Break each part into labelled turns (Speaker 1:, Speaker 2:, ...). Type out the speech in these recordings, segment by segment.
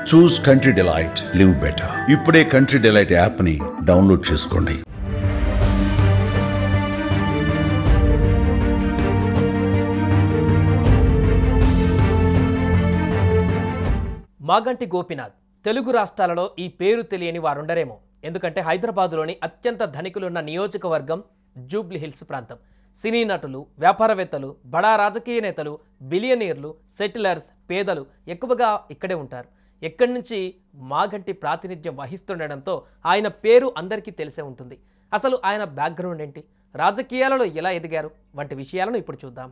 Speaker 1: చూస్ country delight, live better. ఇప్పుడే country delight app ని download చేసుకోండి.
Speaker 2: మాగంటి గోపీనాథ్ తెలుగు రాష్ట్రాలలో ఈ పేరు తెలియని వారుండరేమో. ఎందుకంటే హైదరాబాద్లోని అత్యంత ధనికులున్న నియోజకవర్గం జూబ్లీ హిల్స్ ప్రాంతం. సినీ నటులు, వ్యాపారవేత్తలు, బడా రాజకీయ నేతలు, బిలియనీర్లు, సెటిలర్స్, పేదలు ఎక్కువగా ఇక్కడే ఉంటారు. ఎక్కడి నుంచి మాగంటి ప్రాతినిధ్యం వహిస్తుండడంతో ఆయన పేరు అందరికీ తెలిసే ఉంటుంది. అసలు ఆయన బ్యాక్గ్రౌండ్ ఏంటి, రాజకీయాలలో ఎలా ఎదిగారు వంటి విషయాలను ఇప్పుడు చూద్దాం.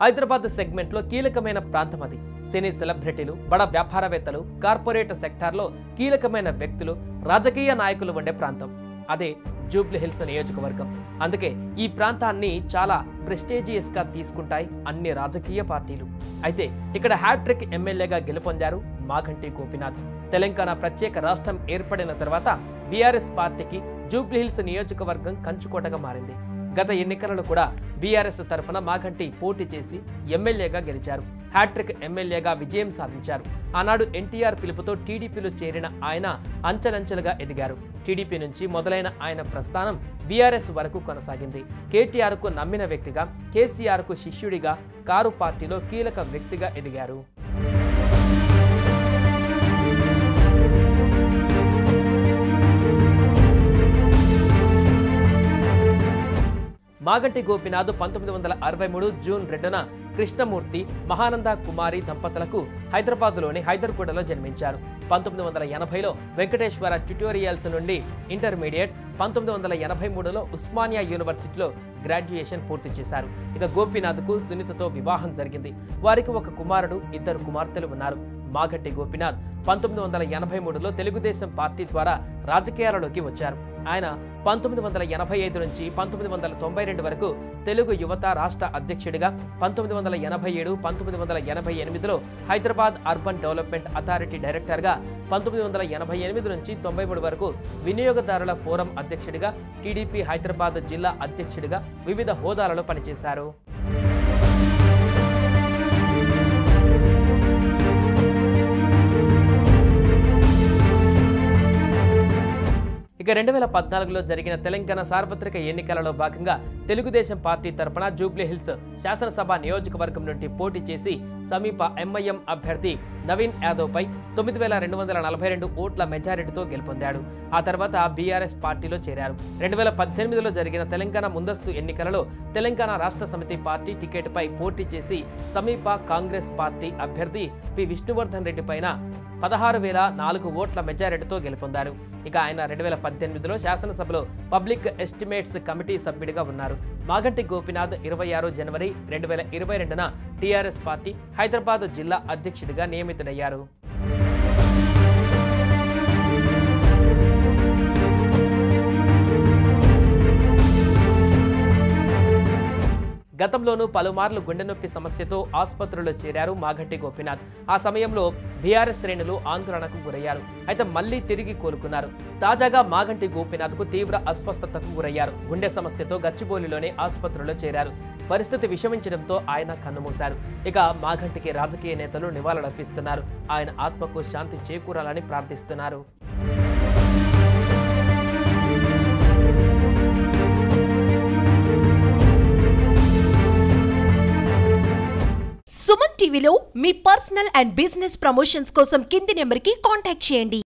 Speaker 2: హైదరాబాద్ సెగ్మెంట్లో కీలకమైన ప్రాంతం అది. సినీ సెలబ్రిటీలు, బడా వ్యాపారవేత్తలు, కార్పొరేట్ సెక్టార్లో కీలకమైన వ్యక్తులు, రాజకీయ నాయకులు ఉండే ప్రాంతం అదే జూబ్లీ హిల్స్ నియోజకవర్గం. అందుకే ఈ ప్రాంతాన్ని చాలా ప్రెస్టీజియస్గా తీసుకుంటాయి అన్ని రాజకీయ పార్టీలు. అయితే ఇక్కడ హ్యాట్రిక్ ఎమ్మెల్యేగా గెలుపొందారు మాగంటి గోపీనాథ్. తెలంగాణ ప్రత్యేక రాష్ట్రం ఏర్పడిన తర్వాత బీఆర్ఎస్ పార్టీకి జూబ్లీ హిల్స్ నియోజకవర్గం కంచుకోటగా మారింది. గత ఎన్నికలలో కూడా బీఆర్ఎస్ తరఫున మాగంటి పోటీ చేసి ఎమ్మెల్యేగా గెలిచారు. హ్యాట్రిక్ ఎమ్మెల్యేగా విజయం సాధించారు. ఆనాడు ఎన్టీఆర్ పిలుపుతో టీడీపీలో చేరిన ఆయన అంచెలంచెలుగా ఎదిగారు. టీడీపీ నుంచి మొదలైన ఆయన ప్రస్థానం బీఆర్ఎస్ వరకు కొనసాగింది. కేటీఆర్కు నమ్మిన వ్యక్తిగా, కేసీఆర్కు శిష్యుడిగా, కారు పార్టీలో కీలక వ్యక్తిగా ఎదిగారు. మాగంటి గోపీనాథ్ 1963 జూన్ 2న కృష్ణమూర్తి, మహానంద కుమారి దంపతులకు హైదరాబాద్లోని హైదర్గూడలో జన్మించారు. 1980లో వెంకటేశ్వర ట్యుటోరియల్స్ నుండి ఇంటర్మీడియట్, 1983లో ఉస్మానియా యూనివర్సిటీలో గ్రాడ్యుయేషన్ పూర్తి చేశారు. ఇక గోపీనాథ్కు సునీతతో వివాహం జరిగింది. వారికి ఒక కుమారుడు, 2 కుమార్తెలు ఉన్నారు. మాగంటి గోపీనాథ్ 1983లో తెలుగుదేశం పార్టీ ద్వారా రాజకీయాలలోకి వచ్చారు. ఆయన 1985 నుంచి 1992 వరకు తెలుగు యువత రాష్ట్ర అధ్యక్షుడిగా, 1987, 1988లో హైదరాబాద్ అర్బన్ డెవలప్మెంట్ అథారిటీ డైరెక్టర్గా, 1988 నుంచి 93 వరకు వినియోగదారుల ఫోరం అధ్యక్షుడిగా, టీడీపీ హైదరాబాద్ జిల్లా అధ్యక్షుడిగా వివిధ హోదాలలో పనిచేశారు. ఇక 2014లో జరిగిన తెలంగాణ సార్వత్రిక ఎన్నికలలో భాగంగా తెలుగుదేశం పార్టీ తరఫున జూబ్లీ హిల్స్ శాసనసభ నియోజకవర్గం నుండి పోటీ చేసి సమీప ఎంఐఎం అభ్యర్థి నవీన్ యాదవ్పై 9242 ఓట్ల మెజారిటీతో గెలుపొందాడు. ఆ తర్వాత బీఆర్ఎస్ పార్టీలో చేరారు. 2018లో జరిగిన తెలంగాణ ముందస్తు ఎన్నికలలో తెలంగాణ రాష్ట్ర సమితి పార్టీ టికెట్పై పోటీ చేసి సమీప కాంగ్రెస్ పార్టీ అభ్యర్థి పి విష్ణువర్ధన్ రెడ్డి పైన 16,004 ఓట్ల మెజారిటీతో గెలుపొందారు. ఇక ఆయన 2018లో శాసనసభలో పబ్లిక్ ఎస్టిమేట్స్ కమిటీ సభ్యుడిగా ఉన్నారు. మాగంటి గోపీనాథ్ 26 జనవరి 2022న టీఆర్ఎస్ పార్టీ హైదరాబాద్ జిల్లా అధ్యక్షుడిగా నియమితుడయ్యారు. గతంలోనూ పలుమార్లు గుండె నొప్పి సమస్యతో ఆసుపత్రిలో చేరారు మాగంటి గోపీనాథ్. ఆ సమయంలో బీఆర్ఎస్ శ్రేణులు ఆందోళనకు గురయ్యారు. అయితే మళ్లీ తిరిగి కోలుకున్నారు. తాజాగా మాగంటి గోపీనాథ్కు తీవ్ర అస్వస్థతకు గురయ్యారు. గుండె సమస్యతో గచ్చిబౌలిలోనే ఆసుపత్రిలో చేరారు. పరిస్థితి విషమించడంతో ఆయన కన్నుమూశారు. ఇక మాగంటికి రాజకీయ నేతలు నివాళులర్పిస్తున్నారు. ఆయన ఆత్మకు శాంతి చేకూరాలని ప్రార్థిస్తున్నారు.
Speaker 3: సుమన్ టీవీలో మీ పర్సనల్ అండ్ బిజినెస్ ప్రమోషన్స్ కోసం కింది నెంబర్కి కాంటాక్ట్ చేయండి.